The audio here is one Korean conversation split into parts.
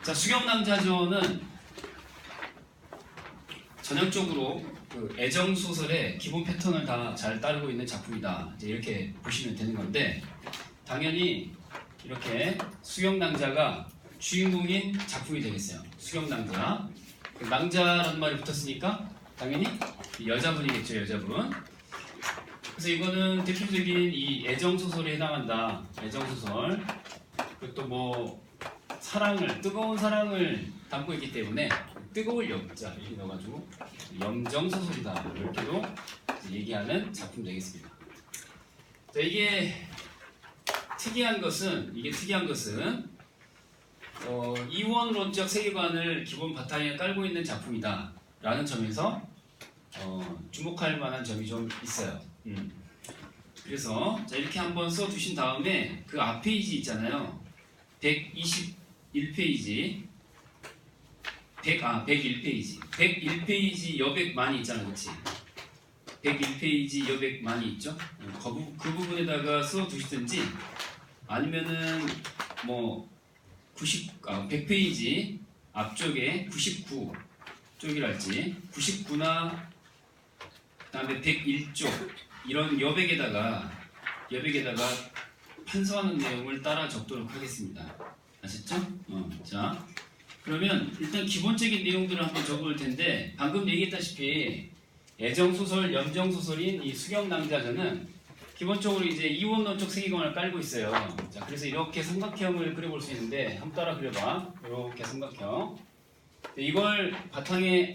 자, 수경남자조는 전형적으로 그 애정 소설의 기본 패턴을 다 잘 따르고 있는 작품이다. 이제 이렇게 보시면 되는 건데, 당연히 이렇게 수경낭자가 주인공인 작품이 되겠어요. 수경낭자. 그 낭자라는 말이 붙었으니까 당연히 여자분이겠죠, 여자분. 그래서 이거는 대표적인 이 애정 소설에 해당한다. 애정 소설. 그것도 뭐 사랑을, 뜨거운 사랑을 담고 있기 때문에 뜨거울 염자 이렇게 넣어가지고 염정 소설이다, 이렇게도 얘기하는 작품 되겠습니다. 자, 이게 특이한 것은 이원론적 세계관을 기본 바탕에 깔고 있는 작품이다 라는 점에서 주목할 만한 점이 좀 있어요. 그래서 자, 이렇게 한번 써두신 다음에 그 앞 페이지 있잖아요. 121페이지 101페이지 101페이지 여백 많이 있잖아, 그렇지? 101페이지 여백 많이 있죠? 그 부분에다가 써두시든지 아니면은 뭐 100페이지 앞쪽에 99쪽이랄지 99나 그다음에 101쪽 이런 여백에다가 판서하는 내용을 따라 적도록 하겠습니다. 아셨죠? 자, 그러면 일단 기본적인 내용들을 한번 적어볼 텐데, 방금 얘기했다시피 애정소설, 염정소설인 이 수경낭자전은 기본적으로 이제 이원론적 세계관을 깔고 있어요. 자, 그래서 이렇게 삼각형을 그려볼 수 있는데, 한번 따라 그려봐. 이렇게 삼각형. 이걸 바탕에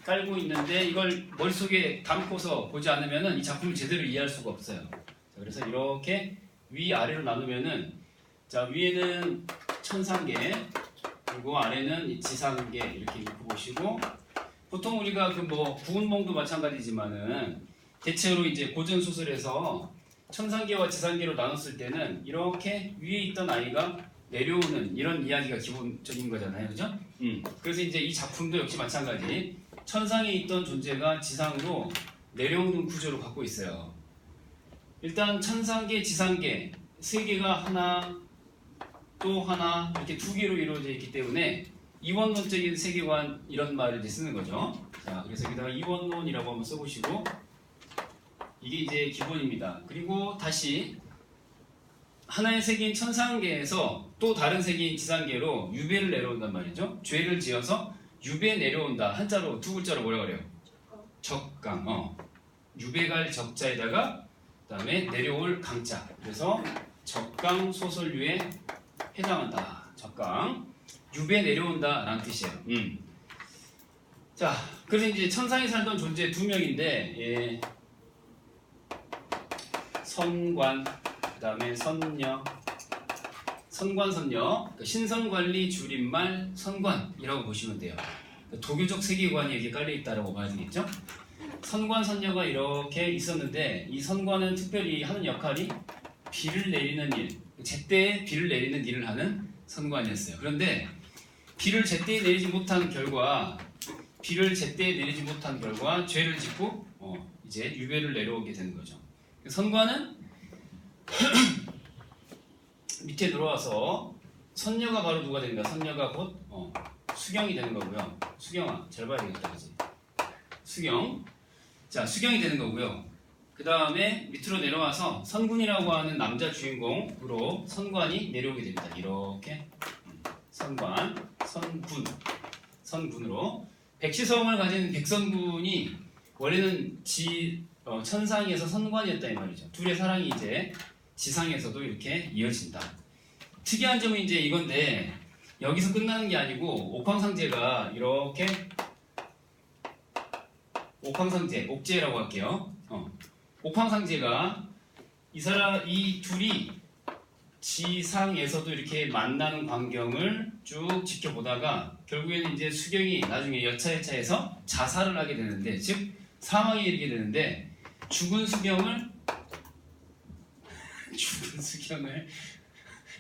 깔고 있는데, 이걸 머릿속에 담고서 보지 않으면 이 작품을 제대로 이해할 수가 없어요. 자, 그래서 이렇게 위아래로 나누면은, 자, 위에는 천상계, 그리고 아래는 지상계 이렇게 놓고 보시고, 보통 우리가 그 뭐 구운몽도 마찬가지지만은 대체로 이제 고전 소설에서 천상계와 지상계로 나눴을 때는 이렇게 위에 있던 아이가 내려오는 이런 이야기가 기본적인 거잖아요, 그죠? 그래서 이제 이 작품도 역시 마찬가지, 천상에 있던 존재가 지상으로 내려오는 구조를 갖고 있어요. 일단 천상계, 지상계 세 개가 하나 또 하나 이렇게 두 개로 이루어져 있기 때문에 이원론적인 세계관 이런 말을 이제 쓰는 거죠. 자, 그래서 여기다가 이원론이라고 한번 써보시고, 이게 이제 기본입니다. 그리고 다시 하나의 세계인 천상계에서 또 다른 세계인 지상계로 유배를 내려온단 말이죠. 죄를 지어서 유배 내려온다. 한자로 두 글자로 뭐라 그래요? 적강. 유배갈 적자에다가 그다음에 내려올 강자. 그래서 적강 소설류에 해당한다. 적강. 유배 내려온다 라는 뜻이에요. 자, 그래서 이제 천상에 살던 존재 두 명인데, 예, 선관, 그 다음에 선녀, 선관선녀, 신선관리 줄임말 선관이라고 보시면 돼요. 도교적 세계관이 여기 깔려있다라고 봐야 되겠죠? 선관선녀가 이렇게 있었는데, 이 선관은 특별히 하는 역할이 비를 내리는 일, 제때에 비를 내리는 일을 하는 선관이었어요. 그런데 비를 제때에 내리지 못한 결과, 죄를 짓고 이제 유배를 내려오게 되는 거죠. 선관은 밑에 들어와서 선녀가 바로 누가 됩니까? 선녀가 곧 수경이 되는 거고요. 수경아, 잘 봐야 되겠다, 그지? 수경. 자, 수경이 되는 거고요. 그 다음에 밑으로 내려와서 선군이라고 하는 남자 주인공으로 선관이 내려오게 됩니다. 이렇게 선관, 선군으로 백시성을 가진 백선군이 원래는 천상에서 선관이었다 이 말이죠. 둘의 사랑이 이제 지상에서도 이렇게 이어진다. 특이한 점은 이제 이건데, 여기서 끝나는 게 아니고 옥황상제가 이렇게, 옥황상제, 옥제라고 할게요. 옥황상제가 이 둘이 지상에서도 이렇게 만나는 광경을 쭉 지켜보다가 결국에는 이제 수경이 나중에 여차여차해서 자살을 하게 되는데, 즉 사망에 이르게 되는데, 죽은 수경을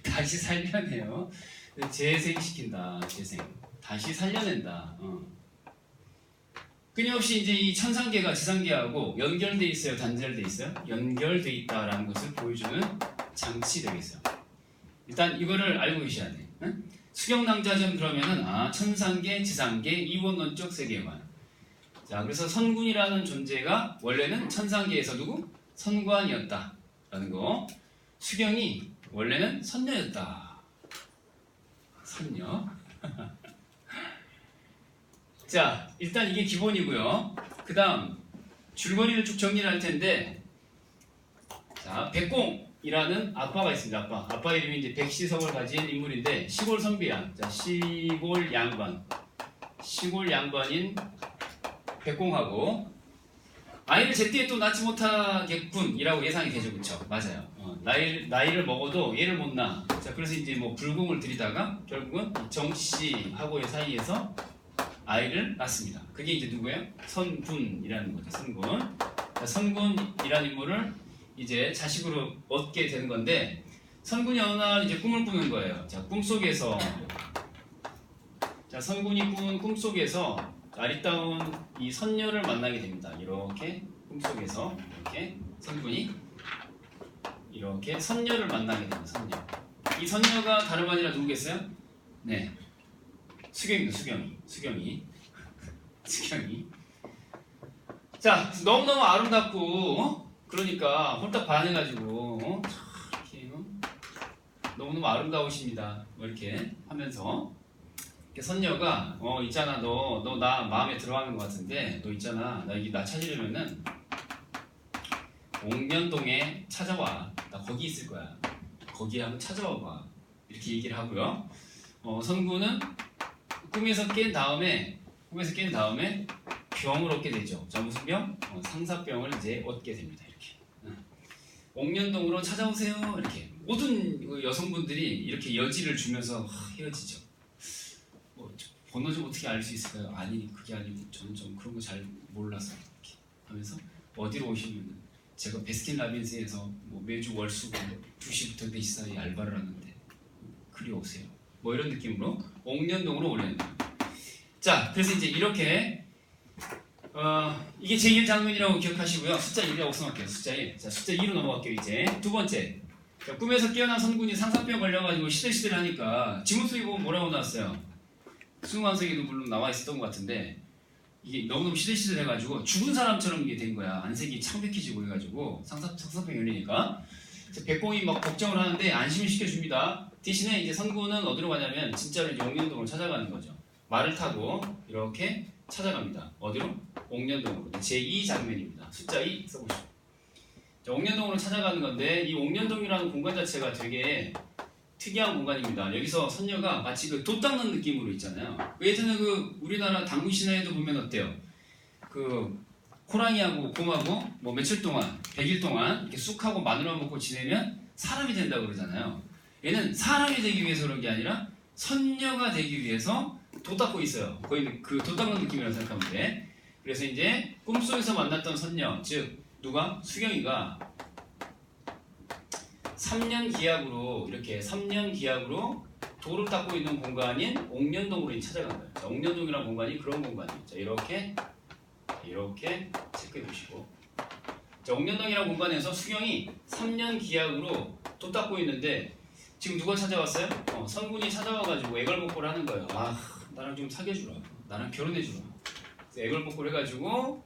다시 살려내요. 재생시킨다. 다시 살려낸다. 끊임없이 이제 이 천상계가 지상계하고 연결돼 있어요, 단절돼 있어요? 연결돼 있다라는 것을 보여주는 장치 되겠어요. 일단 이거를 알고 계셔야 돼. 응? 수경낭자전 그러면은 천상계, 지상계, 이원론적 세계관. 자, 그래서 선군이라는 존재가 원래는 천상계에서 누구? 선관이었다라는 거. 수경이 원래는 선녀였다. 선녀. 자, 일단 이게 기본이고요. 그 다음 줄거리를 쭉 정리를 할 텐데, 자, 백공이라는 아빠가 있습니다. 아빠 이름이 이제 백시성을 가진 인물인데 시골 선비야. 자, 시골 양반인 백공하고 아이를 제때에 또 낳지 못하겠군이라고 예상이 되죠, 그렇죠? 맞아요. 나이를 먹어도 얘를 못 낳아. 자, 그래서 이제 뭐 불공을 들이다가 결국은 정씨하고의 사이에서 아이를 낳습니다. 그게 이제 누구예요? 선군이라는 거죠. 선군. 자, 선군이라는 인물을 이제 자식으로 얻게 되는 건데, 선군이 어느 날 이제 꿈을 꾸는 거예요. 자, 꿈속에서, 자, 선군이 꾼 꿈속에서 아리따운 이 선녀를 만나게 됩니다. 이렇게 꿈속에서 이렇게 선군이 이렇게 선녀를 만나게 됩니다. 선녀. 이 선녀가 다름 아니라 누구겠어요? 네, 수경입니다. 수경이. 자, 너무너무 아름답고, 그러니까 홀딱 반해가지고, 이렇게 너무너무 아름다우십니다. 뭐 이렇게 하면서 이렇게 선녀가 있잖아, 너 나 마음에 들어하는 것 같은데, 너 있잖아, 나 찾으려면은 옥년동에 찾아와. 나 거기 있을 거야. 거기에 한번 찾아와 봐. 이렇게 얘기를 하고요. 선구는 꿈에서 깬 다음에 병을 얻게 되죠. 자, 무슨 병? 상사병을 이제 얻게 됩니다. 이렇게. 옥년동으로 찾아오세요. 이렇게 모든 여성분들이 이렇게 여지를 주면서 헤어지죠. 뭐 번호 좀 어떻게 알 수 있을까요? 아니, 그게 아니고 저는 좀 그런 거 잘 몰라서 이렇게 하면서 어디로 오시면은 제가 베스킨라빈스에서 뭐 매주 월수 2시부터 4시 사이 알바를 하는데 그리 오세요. 뭐 이런 느낌으로 옥년동으로 오려는 거예요. 자, 그래서 이제 이렇게 이게 제1장면이라고 기억하시고요. 숫자 1이라고 써놓을게요. 숫자 1. 자, 숫자 2로 넘어갈게요. 이제 두 번째. 자, 꿈에서 깨어난 선군이 상사병 걸려가지고 시들시들 하니까 지문 수기 보면 뭐라고 나왔어요? 수능완성에도 물론 나와 있었던 것 같은데, 이게 너무너무 시들시들해가지고 죽은 사람처럼 이게 된 거야. 안색이 창백해지고 해가지고 상사병 걸리니까. 백공이 막 걱정을 하는데 안심을 시켜줍니다. 대신에 이제 선군은 어디로 가냐면 진짜로 이제 옥년동으로 찾아가는 거죠. 말을 타고 이렇게 찾아갑니다. 어디로? 옥년동으로. 제2장면입니다. 숫자 2 써보시죠. 자, 옥년동으로 찾아가는 건데, 이 옥년동이라는 공간 자체가 되게 특이한 공간입니다. 여기서 선녀가 마치 그 돛 닦는 느낌으로 있잖아요. 예전에 그 우리나라 당군 신화에도 보면 어때요? 그 호랑이하고 곰하고 뭐 며칠 동안, 100일 동안 이렇게 쑥하고 마늘만 먹고 지내면 사람이 된다고 그러잖아요. 얘는 사람이 되기 위해서 그런 게 아니라 선녀가 되기 위해서 돛 닦고 있어요. 거의 그 돛 닦는 느낌이라고 생각하면 돼. 그래서 이제 꿈속에서 만났던 선녀, 즉 누가? 수경이가 3년 기약으로 이렇게 3년 기약으로 돌을 닦고 있는 공간인 옥년동으로 찾아간 거예요. 자, 옥년동이라는 공간이 그런 공간이에요. 자, 이렇게 체크해 보시고, 자, 옥년동이라는 공간에서 수경이 3년 기약으로 돌 닦고 있는데 지금 누가 찾아왔어요? 선군이 찾아와가지고 애걸복걸을 하는 거예요. 나랑 좀 사귀어주라. 나랑 결혼해주라. 애걸복걸 해가지고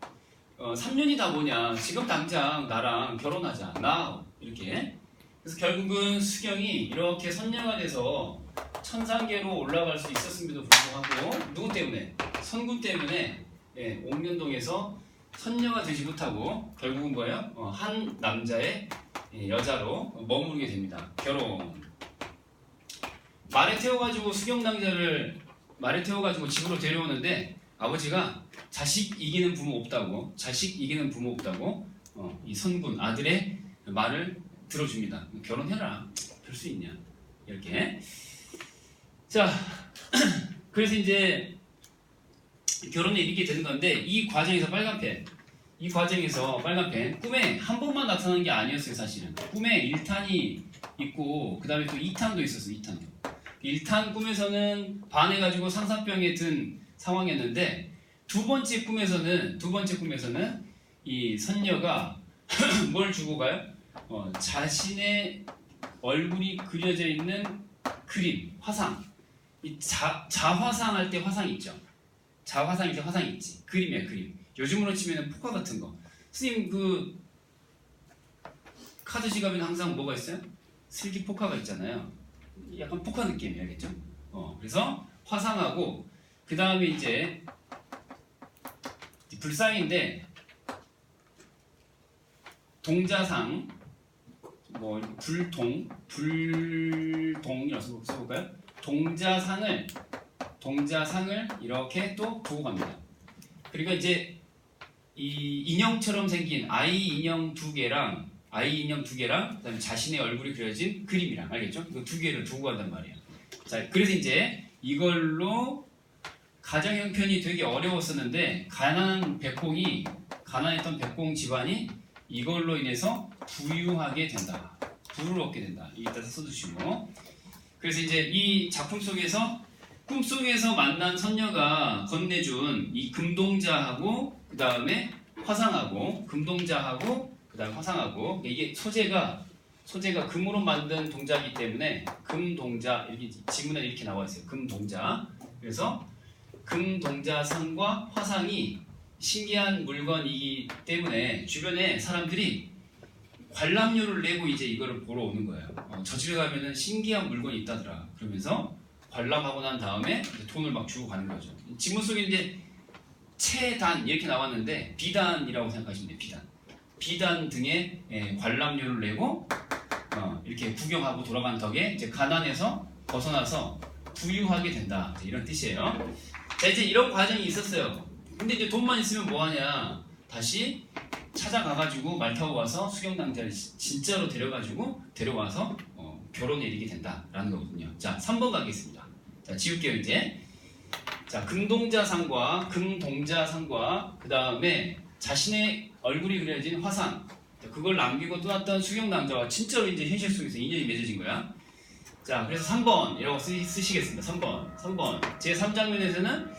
3년이 다 뭐냐. 지금 당장 나랑 결혼하자. 나 이렇게. 그래서 결국은 수경이 이렇게 선녀가 돼서 천상계로 올라갈 수 있었음에도 불구하고 누구 때문에? 선군 때문에 옥년동에서 선녀가 되지 못하고 결국은 뭐예요? 한 남자의 여자로 머무르게 됩니다. 결혼. 말에 태워가지고 수경낭자를 말에 태워가지고 집으로 데려오는데 아버지가 자식 이기는 부모 없다고 이 선군 아들의 말을 들어줍니다. 결혼해라. 별 수 있냐? 이렇게. 자, 그래서 이제 결혼에 이르게 되는 건데 이 과정에서 빨간펜 꿈에 한 번만 나타나는 게 아니었어요. 사실은 꿈에 1탄이 있고 그 다음에 또 2탄도 있었어요. 1탄 꿈에서는 반해가지고 상사병에 든 상황이었는데 두 번째 꿈에서는 이 선녀가 뭘 주고 가요? 자신의 얼굴이 그려져 있는 그림, 화상, 이 자화상 할 때 화상 있죠. 자화상일 때 화상 있지. 그림이야 그림. 요즘으로 치면은 포카 같은 거. 선생님 그 카드 지갑에는 항상 뭐가 있어요? 슬기 포카가 있잖아요. 약간 포카 느낌이에요, 알겠죠? 그래서 화상하고 그 다음에 이제 불상인데 동자상 뭐 불동이라고 써볼까요? 동자상을 이렇게 또 두고 갑니다. 그리고 이제 이 인형처럼 생긴 아이 인형 두 개랑 그다음에 자신의 얼굴이 그려진 그림이랑 알겠죠? 이거 두 개를 두고 간단 말이에요. 자, 그래서 이제 이걸로 가정 형편이 되게 어려웠었는데 가난했던 백공 집안이 이걸로 인해서 부유하게 된다. 부를 얻게 된다. 여기다 써주시고. 그래서 이제 이 작품 속에서 꿈속에서 만난 선녀가 건네준 이 금동자하고 그 다음에 화상하고 금동자하고 그 다음에 화상하고 이게 소재가 금으로 만든 동자이기 때문에 금동자 이렇게 지문에 이렇게 나와 있어요. 금동자. 그래서 금동자상과 화상이 신기한 물건이기 때문에 주변에 사람들이 관람료를 내고 이제 이거를 보러 오는 거예요. 저 집에 가면은 신기한 물건이 있다더라. 그러면서 관람하고 난 다음에 돈을 막 주고 가는 거죠. 지문 속에 이제 체단 이렇게 나왔는데 비단이라고 생각하시면 돼요. 비단 등의 관람료를 내고 이렇게 구경하고 돌아가는 덕에 이제 가난에서 벗어나서 부유하게 된다. 이런 뜻이에요. 자, 이제 이런 과정이 있었어요. 근데 이제 돈만 있으면 뭐하냐? 다시 찾아가가지고 말 타고 와서 수경낭자를 진짜로 데려와서 결혼에 이르게 된다라는 거거든요. 자, 3번 가겠습니다. 자, 지울게요 이제. 자, 금동자상과 그 다음에 자신의 얼굴이 그려진 화상, 그걸 남기고 떠났던 수경낭자와 진짜로 이제 현실 속에서 인연이 맺어진 거야. 자, 그래서 3번이라고 쓰시겠습니다. 3번. 제 3장면에서는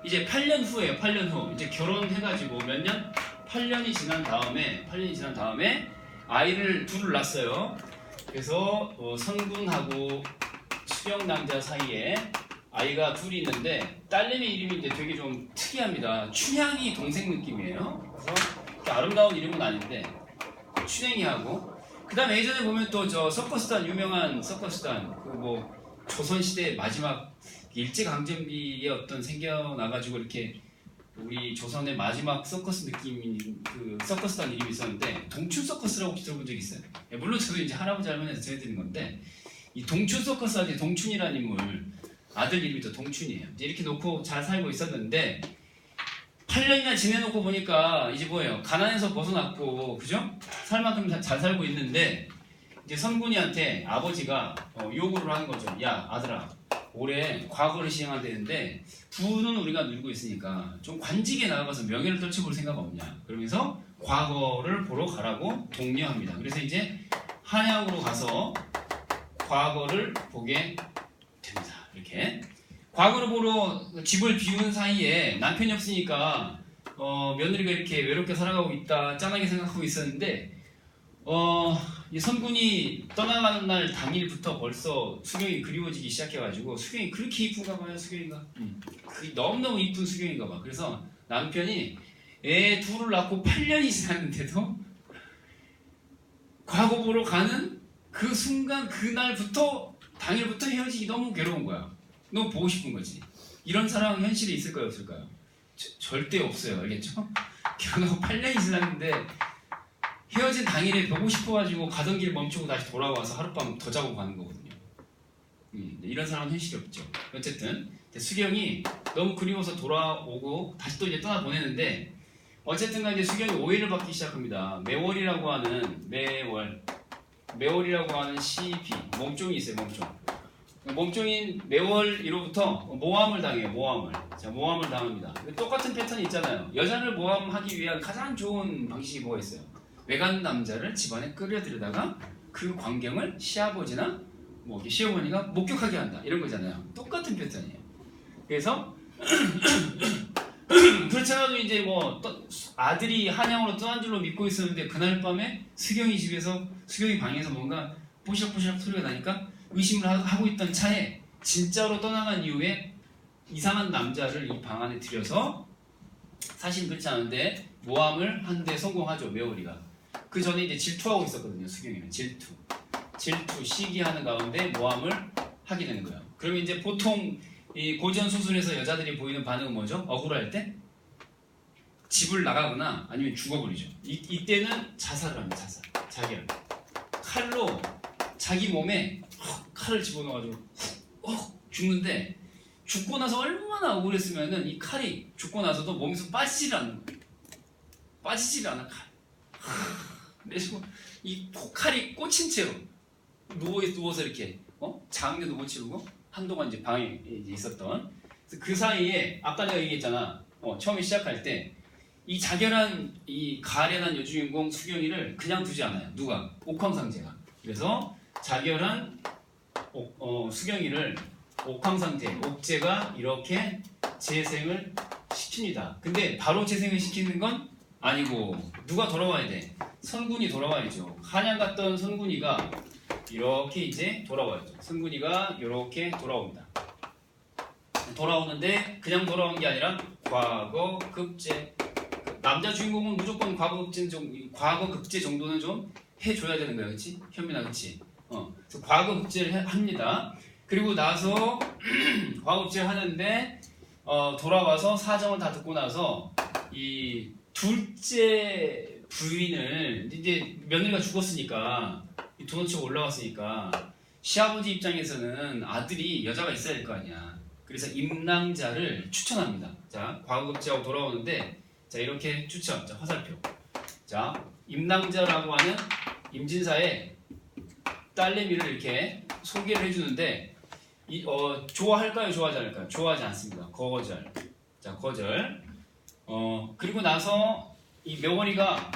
이제 8년 후예요. 8년 후 이제 결혼해가지고 몇 년? 8년이 지난 다음에 아이를 둘을 낳았어요. 그래서 선군하고 수경낭자 사이에 아이가 둘이 있는데 딸내미 이름이 이제 되게 좀 특이합니다. 춘향이 동생 느낌이에요. 그래서 아름다운 이름은 아닌데 춘향이하고 그 다음에 예전에 보면 또 저 서커스단 유명한 서커스단 그 뭐 조선시대 마지막 일제강점기에 어떤 생겨나가지고 이렇게 우리 조선의 마지막 서커스 느낌인 그 서커스단 이름이 있었는데 동춘 서커스라고 혹시 들어본 적 있어요? 물론 저도 이제 할아버지 할머니한테 전해드린 건데 이 동춘 서커스한테 동춘이라는 인물 아들 이름이 또 동춘이에요. 이제 이렇게 놓고 잘 살고 있었는데 8년이나 지내놓고 보니까 이제 뭐예요? 가난에서 벗어났고 그죠? 살 만큼 잘 살고 있는데 이제 선군이한테 아버지가 요구를 하는 거죠. 야 아들아 올해 과거를 시행한다는데 부는 우리가 누리고 있으니까 좀 관직에 나가서 명예를 떨쳐볼 생각 없냐. 그러면서 과거를 보러 가라고 독려합니다. 그래서 이제 한양으로 가서 과거를 보게 됩니다. 이렇게 과거를 보러 집을 비운 사이에 남편이 없으니까 며느리가 이렇게 외롭게 살아가고 있다 짠하게 생각하고 있었는데 이 선군이 떠나가는 날 당일부터 벌써 수경이 그리워지기 시작해가지고 수경이 그렇게 이쁜가 봐요. 수경이가 너무너무 이쁜 수경인가 봐. 그래서 남편이 애 둘을 낳고 8년이 지났는데도 과거 보러 가는 그 순간 그날부터 당일부터 헤어지기 너무 괴로운 거야. 너무 보고 싶은 거지. 이런 사랑 현실에 있을까요 없을까요? 절대 없어요. 알겠죠? 결혼하고 8년이 지났는데 헤어진 당일에 보고 싶어가지고 가던 길 멈추고 다시 돌아와서 하룻밤 더 자고 가는 거거든요. 이런 사람은 현실이 없죠. 어쨌든 수경이 너무 그리워서 돌아오고 다시 또 이제 떠나 보내는데 어쨌든 간에 수경이 오해를 받기 시작합니다. 매월이라고 하는 시비 몸종이 있어요. 몸종인 매월이로부터 모함을 당해요. 모함을 당합니다. 똑같은 패턴이 있잖아요. 여자를 모함하기 위한 가장 좋은 방식이 뭐가 있어요? 외간 남자를 집안에 끌어들여다가 그 광경을 시아버지나 뭐 시어머니가 목격하게 한다. 이런 거잖아요. 똑같은 패턴이에요. 그래서 그렇잖아도 이제 뭐 아들이 한양으로 떠난 줄로 믿고 있었는데 그날 밤에 수경이 방에서 뭔가 뽀시락뽀시락 소리가 나니까 의심을 하고 있던 차에 진짜로 떠나간 이후에 이상한 남자를 이 방 안에 들여서 사실 그렇지 않은데 모함을 하는데 성공하죠. 메오리가. 그 전에 이제 질투하고 있었거든요. 수경이는 질투 시기하는 가운데 모함을 하게 되는 거예요. 그러면 이제 보통 이 고전 소설에서 여자들이 보이는 반응은 뭐죠? 억울할 때 집을 나가거나 아니면 죽어버리죠. 이때는 자살을 합니다. 자결. 칼로 자기 몸에 칼을 집어넣어가지고 죽는데 죽고 나서 얼마나 억울했으면은 이 칼이 죽고 나서도 몸에서 빠지지를 않는 거예요. 빠지지를 않아 칼. 그래서 이 칼이 꽂힌 채로 누워서 이렇게 장례도 못 치르고 한동안 이제 방에 이제 있었던. 그 사이에 아까 내가 얘기했잖아. 처음에 시작할 때 이 자결한 이 가련한 여주인공 수경이를 그냥 두지 않아요. 누가? 옥황상제가. 그래서 자결한 수경이를 옥황상제, 옥제가 이렇게 재생을 시킵니다. 근데 바로 재생을 시키는 건 아니고 누가 돌아와야 돼? 선군이 돌아와야죠. 한양 갔던 선군이가 이렇게 이제 돌아와야죠. 선군이가 이렇게 돌아옵니다. 돌아오는데 그냥 돌아온 게 아니라 과거 급제. 남자 주인공은 무조건 과거 급제 정도는 좀 해줘야 되는 거야, 그렇지? 현민아, 그렇지? 그래서 과거 급제를 합니다. 그리고 나서 과거 급제를 하는데 돌아와서 사정을 다 듣고 나서 이 둘째 부인을 이제 며느리가 죽었으니까 돈 치고 올라왔으니까 시아버지 입장에서는 아들이 여자가 있어야 될 거 아니야. 그래서 임랑자를 추천합니다. 자, 과거 급제하고 돌아오는데 자 이렇게 추천. 자 화살표. 자 임랑자라고 하는 임진사의 딸내미를 이렇게 소개를 해주는데 좋아할까요? 좋아하지 않을까요? 좋아하지 않습니다. 거절. 자 거절. 그리고 나서 이 명원이가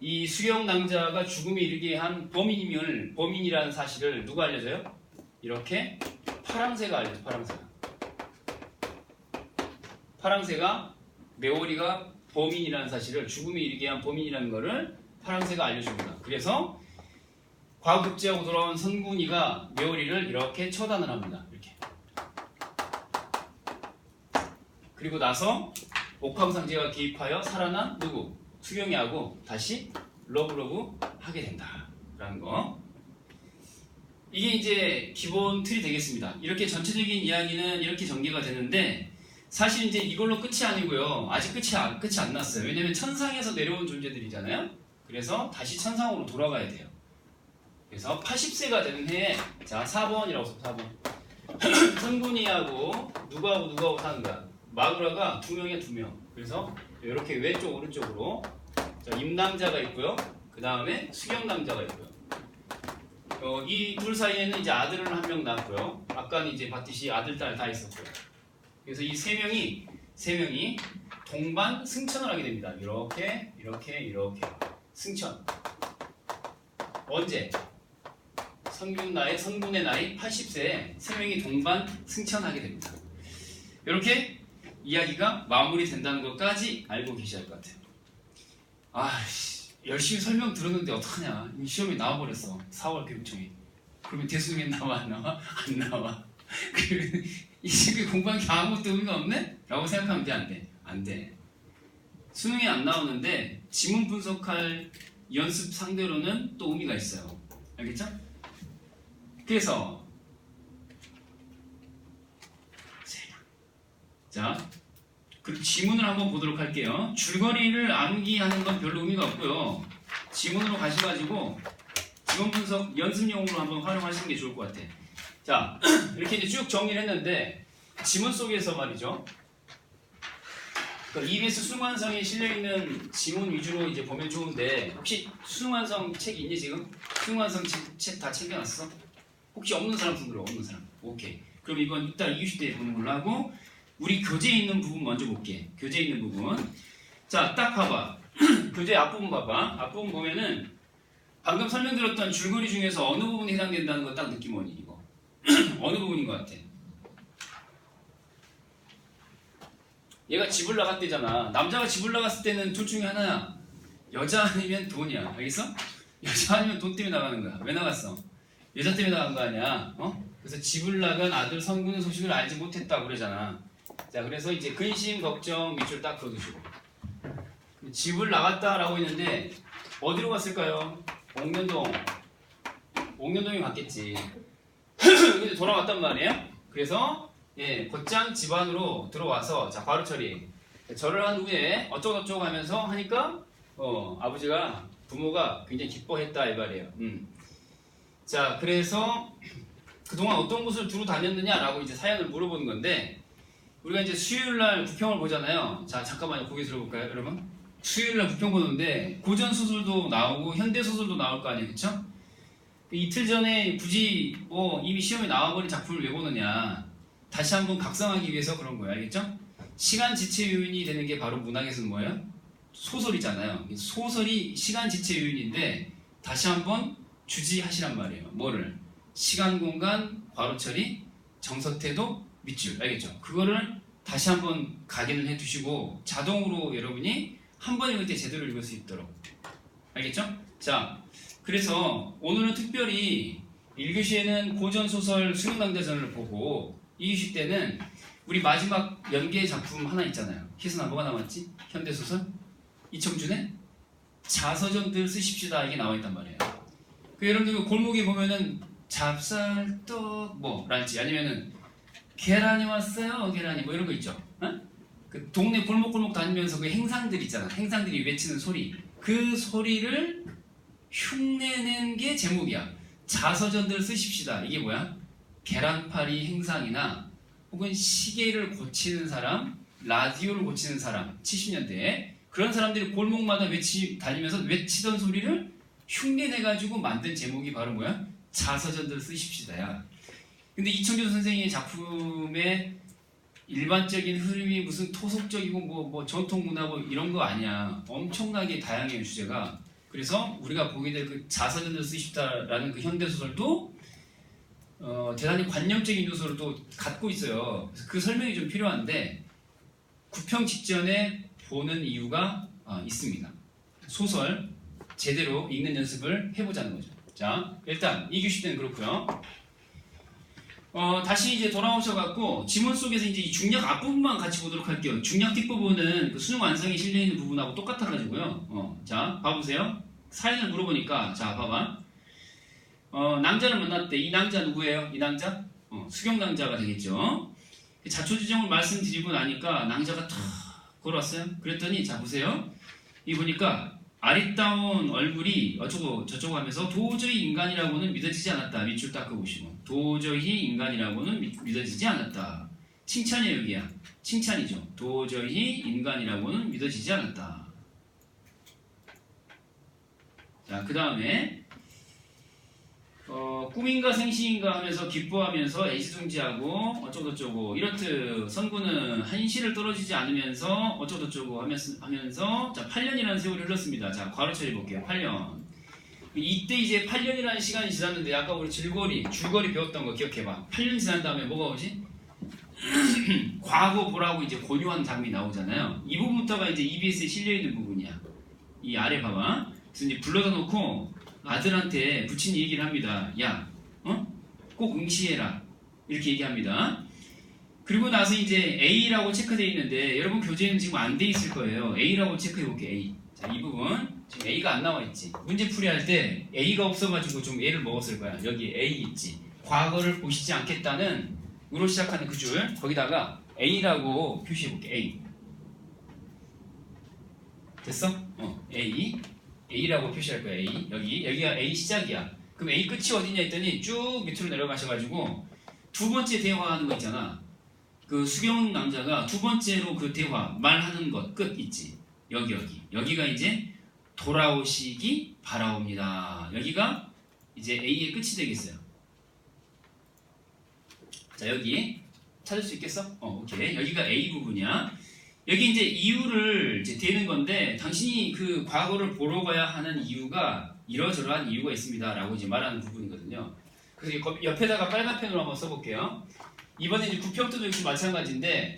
이 수경 낭자가 죽음에 이르게 한 범인이라는 사실을 누가 알려줘요? 이렇게 파랑새가 알려줘. 파랑새가 메오리가 범인이라는 사실을 죽음에 이르게 한 범인이라는 거를 파랑새가 알려줍니다. 그래서 과거급제하고 돌아온 선군이가 메오리를 이렇게 처단을 합니다. 이렇게. 그리고 나서 옥황상제가 개입하여 살아난 누구? 수경이하고 다시 러브러브 하게 된다라는 거. 이게 이제 기본 틀이 되겠습니다. 이렇게 전체적인 이야기는 이렇게 전개가 되는데 사실 이제 이걸로 끝이 아니고요. 아직 끝이 안 났어요. 왜냐면 천상에서 내려온 존재들이잖아요. 그래서 다시 천상으로 돌아가야 돼요. 그래서 80세가 되는 해에 자 4번이라고 써. 4번. 선군이하고 누구하고 사는 거야. 마누라가 2명이야 2명. 그래서 이렇게 왼쪽 오른쪽으로 자, 임남자가 있고요. 그 다음에 수경남자가 있고요. 이 둘 사이에는 이제 아들을 1명 낳았고요. 아까는 이제 봤듯이 아들 딸 다 있었고요. 그래서 이 세 명이 동반 승천을 하게 됩니다. 이렇게 승천. 언제? 선군의 나이 80세에 세 명이 동반 승천하게 됩니다. 이렇게 이야기가 마무리된다는 것까지 알고 계셔야 할 것 같아요. 열심히 설명 들었는데 어떡하냐. 시험에 나와버렸어. 4월 교육청에. 그러면 대수능에 나와 안 나와? 안 나와. 이 새끼 공부한 게 아무것도 의미가 없네? 라고 생각하면 돼? 안 돼? 안 돼. 수능에 안 나오는데 지문 분석할 연습 상대로는 또 의미가 있어요. 알겠죠? 그래서 자, 그 지문을 한번 보도록 할게요. 줄거리를 암기하는 건 별로 의미가 없고요. 지문으로 가셔가지고 지문 분석 연습용으로 한번 활용하시는 게 좋을 것 같아. 자, 이렇게 이제 쭉 정리를 했는데 지문 속에서 말이죠. 그러니까 EBS 수능완성에 실려있는 지문 위주로 이제 보면 좋은데 혹시 수능완성 책 있니 지금? 수능완성 책 다 챙겨놨어? 혹시 없는 사람 손 들어. 없는 사람. 오케이. 그럼 이건 이따 2교시 때 보는 걸로 하고 우리 교재에 있는 부분 먼저 볼게. 교재에 있는 부분. 자, 딱 봐봐. 교재 앞부분 봐봐. 앞부분 보면은 방금 설명드렸던 줄거리 중에서 어느 부분에 해당된다는 거 딱 느낌 오니 이거. 어느 부분인 것 같아? 얘가 집을 나갔대잖아. 남자가 집을 나갔을 때는 둘 중에 하나야. 여자 아니면 돈이야. 알겠어? 여자 아니면 돈 때문에 나가는 거야. 왜 나갔어? 여자 때문에 나간 거 아니야. 그래서 집을 나간 아들 선군의 소식을 알지 못했다 그러잖아. 자, 그래서 이제 근심, 걱정 밑줄 딱 그어두시고. 집을 나갔다라고 했는데 어디로 갔을까요? 옥년동에 갔겠지. 근데 돌아왔단 말이에요. 그래서 곧장 집 안으로 들어와서 자 바로 처리. 절을 한 후에 어쩌고저쩌고 하면서 하니까 아버지가 부모가 굉장히 기뻐했다 이 말이에요. 자, 그래서 그동안 어떤 곳을 두루 다녔느냐라고 이제 사연을 물어보는 건데 우리가 이제 수요일날 부평을 보잖아요. 자, 잠깐만요. 고개 들어볼까요, 여러분? 수요일날 부평 보는데 고전 소설도 나오고 현대 소설도 나올 거 아니에요, 그렇죠? 이틀 전에 굳이 이미 시험에 나와버린 작품을 왜 보느냐? 다시 한번 각성하기 위해서 그런 거예요, 알겠죠? 시간 지체 요인이 되는 게 바로 문학에서는 뭐예요? 소설이잖아요. 소설이 시간 지체 요인인데 다시 한번 주지하시란 말이에요. 뭐를? 시간, 공간, 괄호 처리, 정서태도, 밑줄. 알겠죠? 그거를 다시 한번 각인을 해두시고 자동으로 여러분이 한 번 읽을 때 제대로 읽을 수 있도록. 알겠죠? 자, 그래서 오늘은 특별히 1교시에는 고전소설 수능강좌전을 보고 2교시 때는 우리 마지막 연계 작품 하나 있잖아요. 희순아, 뭐가 남았지? 현대소설? 이청준의 자서전들 쓰십시다 이게 나와있단 말이에요. 여러분들 골목에 보면은 잡쌀떡 랄지 아니면은 계란이 왔어요 계란이 이런 거 있죠. 그 동네 골목골목 다니면서 그 행상들 있잖아. 행상들이 외치는 소리, 그 소리를 흉내낸 게 제목이야. 자서전들 쓰십시다. 이게 뭐야? 계란파리 행상이나 혹은 시계를 고치는 사람, 라디오를 고치는 사람, 70년대에 그런 사람들이 골목마다 다니면서 외치던 소리를 흉내내가지고 만든 제목이 바로 뭐야? 자서전들 쓰십시다야. 근데 이청준 선생의 작품의 일반적인 흐름이 무슨 토속적이고 전통문화 이런 거 아니야. 엄청나게 다양해요, 주제가. 그래서 우리가 보게 될 그 자서전들 쓰십시다라는 그 현대소설도 대단히 관념적인 요소를 또 갖고 있어요. 그래서 그 설명이 좀 필요한데 구평 직전에 보는 이유가 있습니다. 소설 제대로 읽는 연습을 해보자는 거죠. 자, 일단 2교시 때는 그렇고요. 다시 이제 돌아오셔갖고 지문 속에서 이제 이 중략 앞부분만 같이 보도록 할게요. 중략 뒷부분은 그 수능 완성에 실려있는 부분하고 똑같아가지고요. 자, 봐보세요. 사연을 물어보니까 자, 봐봐. 낭자를 만났대. 이 낭자 누구예요? 이 낭자? 수경 낭자가 되겠죠. 자초지종을 말씀드리고 나니까 낭자가 탁 걸어왔어요. 그랬더니 자 보세요. 이 보니까 아리따운 얼굴이 어쩌고 저쩌고 하면서 도저히 인간이라고는 믿어지지 않았다. 밑줄 닦아보시고 도저히 인간이라고는 믿어지지 않았다. 칭찬이에요, 여기야. 칭찬이죠. 도저히 인간이라고는 믿어지지 않았다. 자, 그 다음에 꿈인가 생시인가 하면서 기뻐하면서 애지중지하고 어쩌고저쩌고 이렇듯 선구는 한시를 떨어지지 않으면서 어쩌고저쩌고 하면서 자 8년이라는 세월이 흘렀습니다. 자 괄호 처리 볼게요. 8년. 이때 이제 8년이라는 시간이 지났는데 아까 우리 줄거리 배웠던 거 기억해봐. 8년 지난 다음에 뭐가 오지? 과거 보라고 이제 권유한 장면이 나오잖아요. 이 부분부터가 이제 EBS에 실려있는 부분이야. 이 아래 봐봐. 그래서 이제 불러다 놓고 아들한테 부친 얘기를 합니다. 야, 꼭 응시해라. 이렇게 얘기합니다. 그리고 나서 이제 A라고 체크되어 있는데 여러분 교재는 지금 안 돼 있을 거예요. A라고 체크해 볼게요. A. 자, 이 부분 지금 A가 안 나와 있지. 문제 풀이할 때 A가 없어가지고 좀 A를 먹었을 거야. 여기 A 있지. 과거를 보시지 않겠다는 으로 시작하는 그 줄 거기다가 A라고 표시해 볼게. A. 됐어? A. A라고 표시할 거야. A. 여기가 A 시작이야. 그럼 A 끝이 어디냐 했더니 쭉 밑으로 내려가셔가지고 두 번째 대화하는 거 있잖아. 그 수경 남자가 두 번째로 그 대화 말하는 것 끝 있지. 여기가 이제 돌아오시기 바라옵니다. 여기가 이제 A의 끝이 되겠어요. 자, 여기 찾을 수 있겠어? 오케이. 여기가 A 부분이야. 여기 이제 이유를 이제 대는 건데 당신이 그 과거를 보러 가야 하는 이유가 이러저러한 이유가 있습니다라고 이제 말하는 부분이거든요. 그래서 옆에다가 빨간 펜으로 한번 써볼게요. 이번에 이제 구평도 역시 마찬가지인데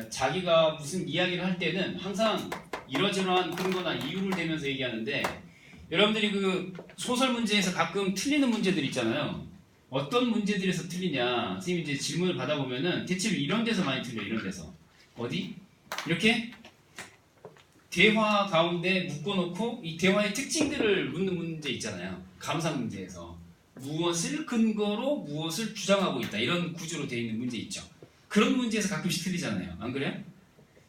자기가 무슨 이야기를 할 때는 항상 이러저러한 근거나 이유를 대면서 얘기하는데 여러분들이 그 소설 문제에서 가끔 틀리는 문제들 있잖아요. 어떤 문제들에서 틀리냐? 선생님이 이제 질문을 받아보면은 대체로 이런 데서 많이 틀려. 이런 데서. 어디? 이렇게 대화 가운데 묶어놓고 이 대화의 특징들을 묻는 문제 있잖아요. 감상 문제에서. 무엇을 근거로 무엇을 주장하고 있다. 이런 구조로 되어 있는 문제 있죠. 그런 문제에서 가끔씩 틀리잖아요. 안 그래요?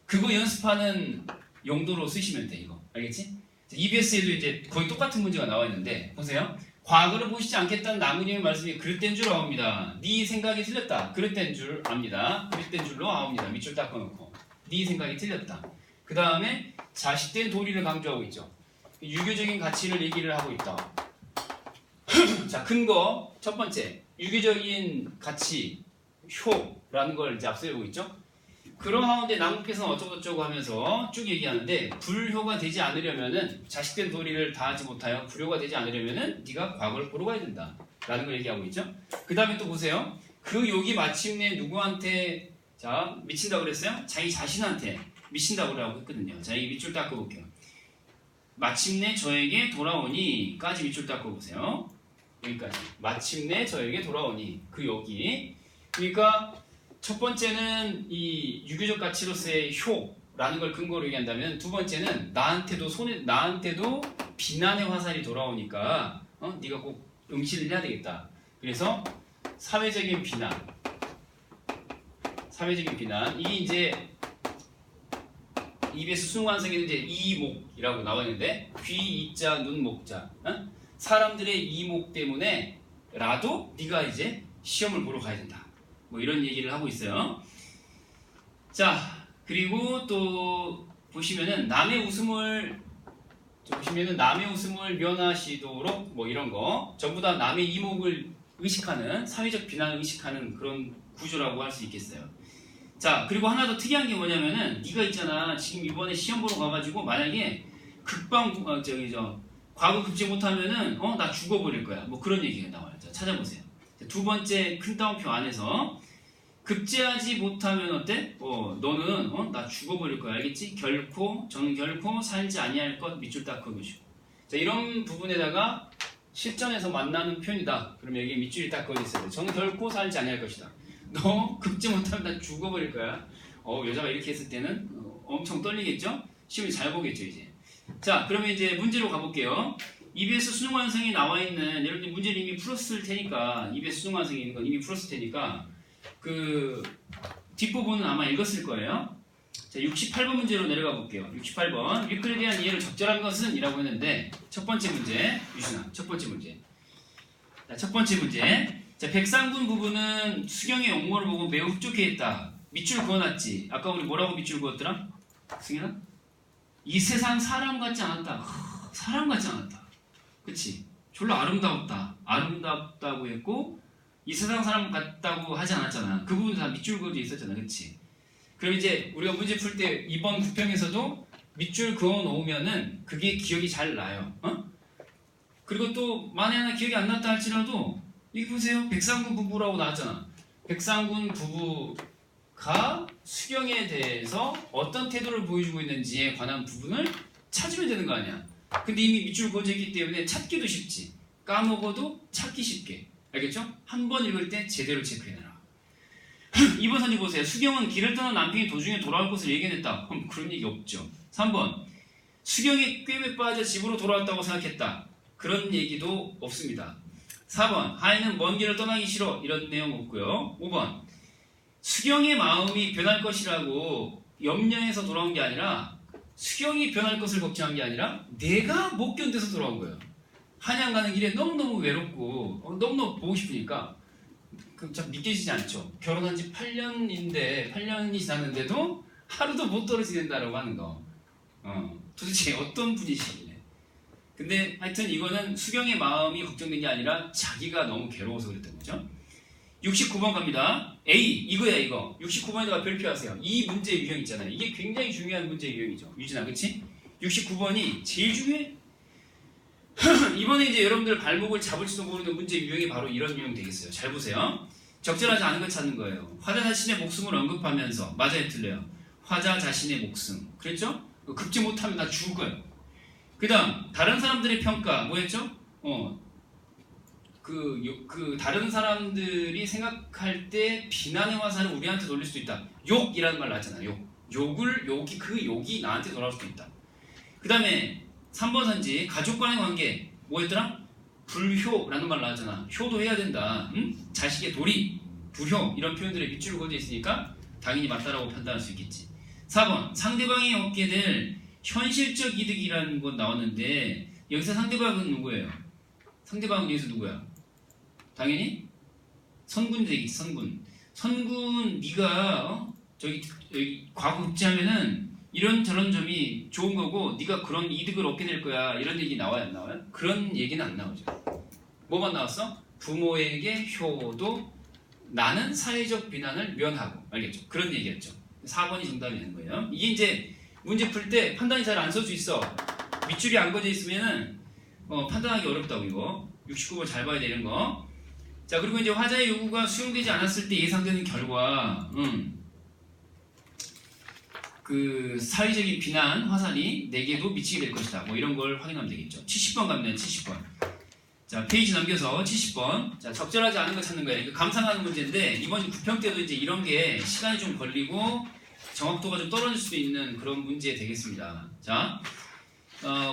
그거 연습하는 용도로 쓰시면 돼. 이거. 알겠지? EBS에도 이제 거의 똑같은 문제가 나와 있는데 보세요. 과거를 보시지 않겠다는 나무님의 말씀이 그릇된 줄 아옵니다. 네 생각이 틀렸다. 그릇된 줄 압니다. 그릇된 줄로 아옵니다. 밑줄 닦아놓고 네 생각이 틀렸다. 그 다음에 자식된 도리를 강조하고 있죠. 유교적인 가치를 얘기를 하고 있다. 자, 근거 첫 번째 유교적인 가치 효라는 걸 이제 앞세우고 있죠. 그러하운데 남국께서는 어쩌고저쩌고 하면서 쭉 얘기하는데 불효가 되지 않으려면은 자식된 도리를 다하지 못하여 불효가 되지 않으려면은 네가 과거를 보러 가야 된다 라는 걸 얘기하고 있죠. 그 다음에 또 보세요. 그 욕이 마침내 누구한테 자 미친다고 그랬어요? 자기 자신한테 미친다고 라고 했거든요. 자, 이 밑줄 닦아볼게요. 마침내 저에게 돌아오니 까지 밑줄 닦아보세요. 여기까지. 마침내 저에게 돌아오니 그 욕이 그러니까 첫 번째는 이 유교적 가치로서의 효라는 걸 근거로 얘기한다면 두 번째는 나한테도 비난의 화살이 돌아오니까 네가 꼭 응시를 해야 되겠다. 그래서 사회적인 비난 이게 이제 EBS 수능 완성에는 이제 이목이라고 나와 있는데 귀, 이자, 눈, 목자 사람들의 이목 때문에 라도 네가 이제 시험을 보러 가야 된다. 뭐 이런 얘기를 하고 있어요. 자, 그리고 또 보시면은 남의 웃음을 면하시도록 뭐 이런 거 전부 다 남의 이목을 의식하는 사회적 비난을 의식하는 그런 구조라고 할 수 있겠어요. 자, 그리고 하나 더 특이한 게 뭐냐면은 네가 있잖아. 지금 이번에 시험 보러 가가지고 만약에 과거 급제 못하면은 나 죽어버릴 거야. 뭐 그런 얘기가 나와요. 자, 찾아보세요. 두 번째 큰 따옴표 안에서 급제하지 못하면 어때? 너는 나 죽어버릴 거야. 알겠지? 저는 결코 살지 아니할 것 밑줄 딱 그어주시고. 자, 이런 부분에다가 실전에서 만나는 표현이다. 그럼 여기 밑줄이 딱 그어져 있어요. 저는 결코 살지 아니할 것이다. 너 급제 못하면 나 죽어버릴 거야. 여자가 이렇게 했을 때는 엄청 떨리겠죠? 시험이 잘 보겠죠 이제. 자, 그러면 이제 문제로 가볼게요. EBS 수능 완성이 나와 있는 여러분들 문제를 이미 풀었을 테니까 EBS 수능 완성이 있는 건 이미 풀었을 테니까 그 뒷부분은 아마 읽었을 거예요. 자, 68번 문제로 내려가 볼게요. 68번 위클에 대한 이해를 적절한 것은 이라고 했는데 첫 번째 문제 유신아 첫 번째 문제. 자, 첫 번째 문제. 자, 백상군 부부는 수경의 용모를 보고 매우 흡족해했다. 밑줄 그어놨지. 아까 우리 뭐라고 밑줄 그었더라? 승현아? 이 세상 사람 같지 않았다. 사람 같지 않았다. 그치? 졸라 아름답다고 했고 이 세상 사람 같다고 하지 않았잖아. 그 부분 다 밑줄 그어져 있었잖아. 그치? 그럼 이제 우리가 문제 풀 때 이번 구평에서도 밑줄 그어 놓으면은 그게 기억이 잘 나요. 그리고 또 만에 하나 기억이 안 났다 할지라도 여기 보세요. 백상군 부부라고 나왔잖아. 백상군 부부가 수경에 대해서 어떤 태도를 보여주고 있는지에 관한 부분을 찾으면 되는 거 아니야. 근데 이미 밑줄 그어져 있기 때문에 찾기도 쉽지. 까먹어도 찾기 쉽게. 알겠죠? 한 번 읽을 때 제대로 체크해놔라. 2번 선지 보세요. 수경은 길을 떠난 남편이 도중에 돌아올 것을 예견했다. 그럼 그런 얘기 없죠. 3번 수경이 꾀에 빠져 집으로 돌아왔다고 생각했다. 그런 얘기도 없습니다. 4번 하인은 먼 길을 떠나기 싫어. 이런 내용 없고요. 5번 수경의 마음이 변할 것이라고 염려해서 돌아온 게 아니라 수경이 변할 것을 걱정한 게 아니라 내가 못 견뎌서 돌아온 거예요. 한양 가는 길에 너무너무 외롭고 너무너무 보고 싶으니까 참 믿겨지지 않죠. 결혼한 지 8년이 지났는데도 하루도 못 떨어지는다라고 하는 거. 도대체 어떤 분이시길래. 근데 하여튼 이거는 수경의 마음이 걱정된 게 아니라 자기가 너무 괴로워서 그랬던 거죠. 69번 갑니다. A 이거야 이거. 69번에다가 별표하세요. 이 문제 유형 있잖아요. 이게 굉장히 중요한 문제 유형이죠. 유진아 그치? 69번이 제일 중요해. 이번에 이제 여러분들 발목을 잡을지도 모르는 문제 유형이 바로 이런 유형 되겠어요. 잘 보세요. 적절하지 않은 걸 찾는 거예요. 화자 자신의 목숨을 언급하면서 맞아요 틀려요. 화자 자신의 목숨 그랬죠? 급제 못하면 나 죽어요. 그 다음 다른 사람들의 평가 뭐였죠? 그 다른 사람들이 생각할 때 비난의 화살을 우리한테 돌릴 수도 있다. 욕이라는 말 나왔잖아요. 욕이 나한테 돌아올 수도 있다. 그 다음에 3번 선지 가족 간의 관계 뭐였더라? 불효라는 말 나왔잖아. 효도해야 된다. 응? 자식의 도리, 불효 이런 표현들에 밑줄을 그어져 있으니까 당연히 맞다라고 판단할 수 있겠지. 4번 상대방이 얻게 될 현실적 이득이라는 것 나왔는데 여기서 상대방은 누구예요? 상대방은 여기서 누구야? 당연히 선군이 되겠지. 선군 네가 여기 과거 급제하면은 이런 저런 점이 좋은 거고 네가 그런 이득을 얻게 될 거야. 이런 얘기 나와요 안 나와요? 그런 얘기는 안 나오죠. 뭐만 나왔어? 부모에게 효도, 나는 사회적 비난을 면하고. 알겠죠? 그런 얘기였죠. 4번이 정답이 되는 거예요. 이게 이제 문제 풀 때 판단이 잘 안 설 수 있어. 밑줄이 안 그어져 있으면은 판단하기 어렵다고. 이거 69번 잘 봐야 되는 거. 자, 그리고 이제 화자의 요구가 수용되지 않았을 때 예상되는 결과 그 사회적인 비난, 화살이 내게도 미치게 될 것이다. 뭐 이런 걸 확인하면 되겠죠. 70번 가면 70번. 자, 페이지 넘겨서 70번. 자, 적절하지 않은 거 찾는 거예요. 이거 감상하는 문제인데 이번 9평 때도 이제 이런 게 시간이 좀 걸리고 정확도가 좀 떨어질 수도 있는 그런 문제 되겠습니다. 자,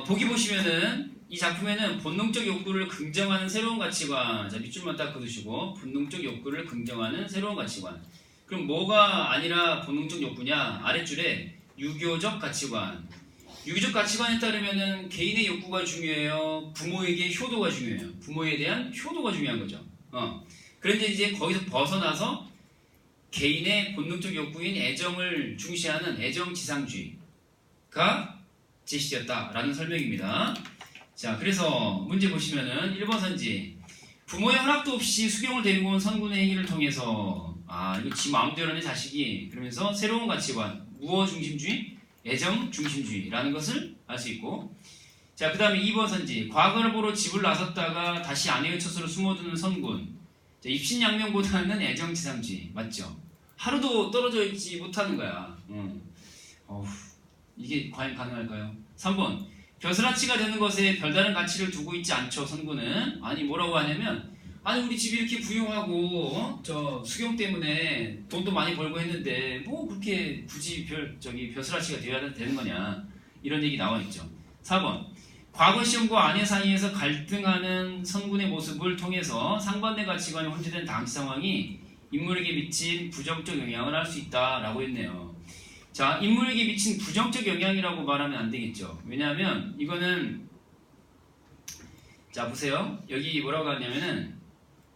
보기 보시면은 이 작품에는 본능적 욕구를 긍정하는 새로운 가치관. 자, 밑줄만 딱 그으시고 본능적 욕구를 긍정하는 새로운 가치관. 그럼 뭐가 아니라 본능적 욕구냐? 아랫줄에 유교적 가치관. 유교적 가치관에 따르면은 개인의 욕구가 중요해요. 부모에게 효도가 중요해요. 부모에 대한 효도가 중요한 거죠. 그런데 이제 거기서 벗어나서 개인의 본능적 욕구인 애정을 중시하는 애정지상주의가 제시되었다라는 설명입니다. 자, 그래서 문제 보시면은 1번 선지 부모의 허락도 없이 수경을 데리고 온 선군의 행위를 통해서 이거 지 마음대로 하는 자식이 그러면서 새로운 가치관 무어 중심주의, 애정 중심주의라는 것을 알 수 있고 자, 그 다음에 2번 선지 과거를 보러 집을 나섰다가 다시 아내의 처소로 숨어드는 선군 자, 입신양명보다는 애정지상주의 맞죠? 하루도 떨어져 있지 못하는 거야. 이게 과연 가능할까요? 3번 벼슬아치가 되는 것에 별다른 가치를 두고 있지 않죠. 선군은 아니 뭐라고 하냐면 아니 우리 집이 이렇게 부유하고 저 수경 때문에 돈도 많이 벌고 했는데 뭐 그렇게 굳이 벼슬아치가 되어야 되는 거냐 이런 얘기 나와 있죠. 4번 과거 시험과 아내 사이에서 갈등하는 선군의 모습을 통해서 상반된 가치관이 혼재된 당시 상황이 인물에게 미친 부정적 영향을 할 수 있다라고 했네요. 자, 인물에게 미친 부정적 영향이라고 말하면 안 되겠죠. 왜냐하면 이거는 자 보세요. 여기 뭐라고 하냐면은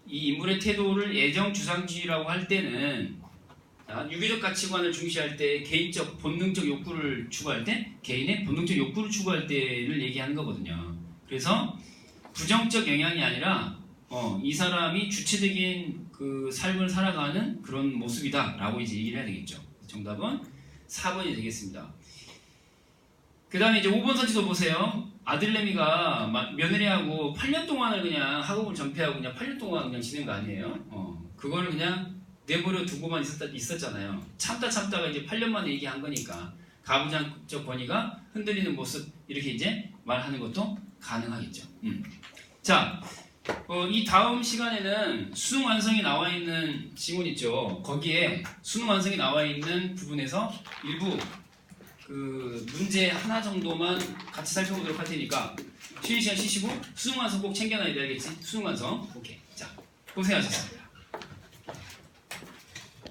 이 인물의 태도를 애정주상주의라고 할 때는 유교적 가치관을 중시할 때 개인적 본능적 욕구를 추구할 때 개인의 본능적 욕구를 추구할 때를 얘기하는 거거든요. 그래서 부정적 영향이 아니라 이 사람이 주체적인 그 삶을 살아가는 그런 모습이다라고 이제 얘기를 해야 되겠죠. 정답은 4번이 되겠습니다. 그 다음에 이제 5번 선지도 보세요. 아들내미가 며느리하고 8년 동안을 그냥 학업을 전폐하고 그냥 8년 동안 그냥 지낸 거 아니에요? 그거를 그냥 내버려 두고만 있었잖아요. 참다가 이제 8년 만에 얘기한 거니까 가부장적 권위가 흔들리는 모습 이렇게 이제 말하는 것도 가능하겠죠. 자, 이 다음 시간에는 수능 완성이 나와 있는 지문 있죠. 거기에 수능 완성이 나와 있는 부분에서 일부 그 문제 하나 정도만 같이 살펴보도록 할 테니까 쉬는 시간 쉬시고 수능 완성 꼭 챙겨놔야 되겠지? 수능 완성. 오케이. 자, 고생하셨습니다.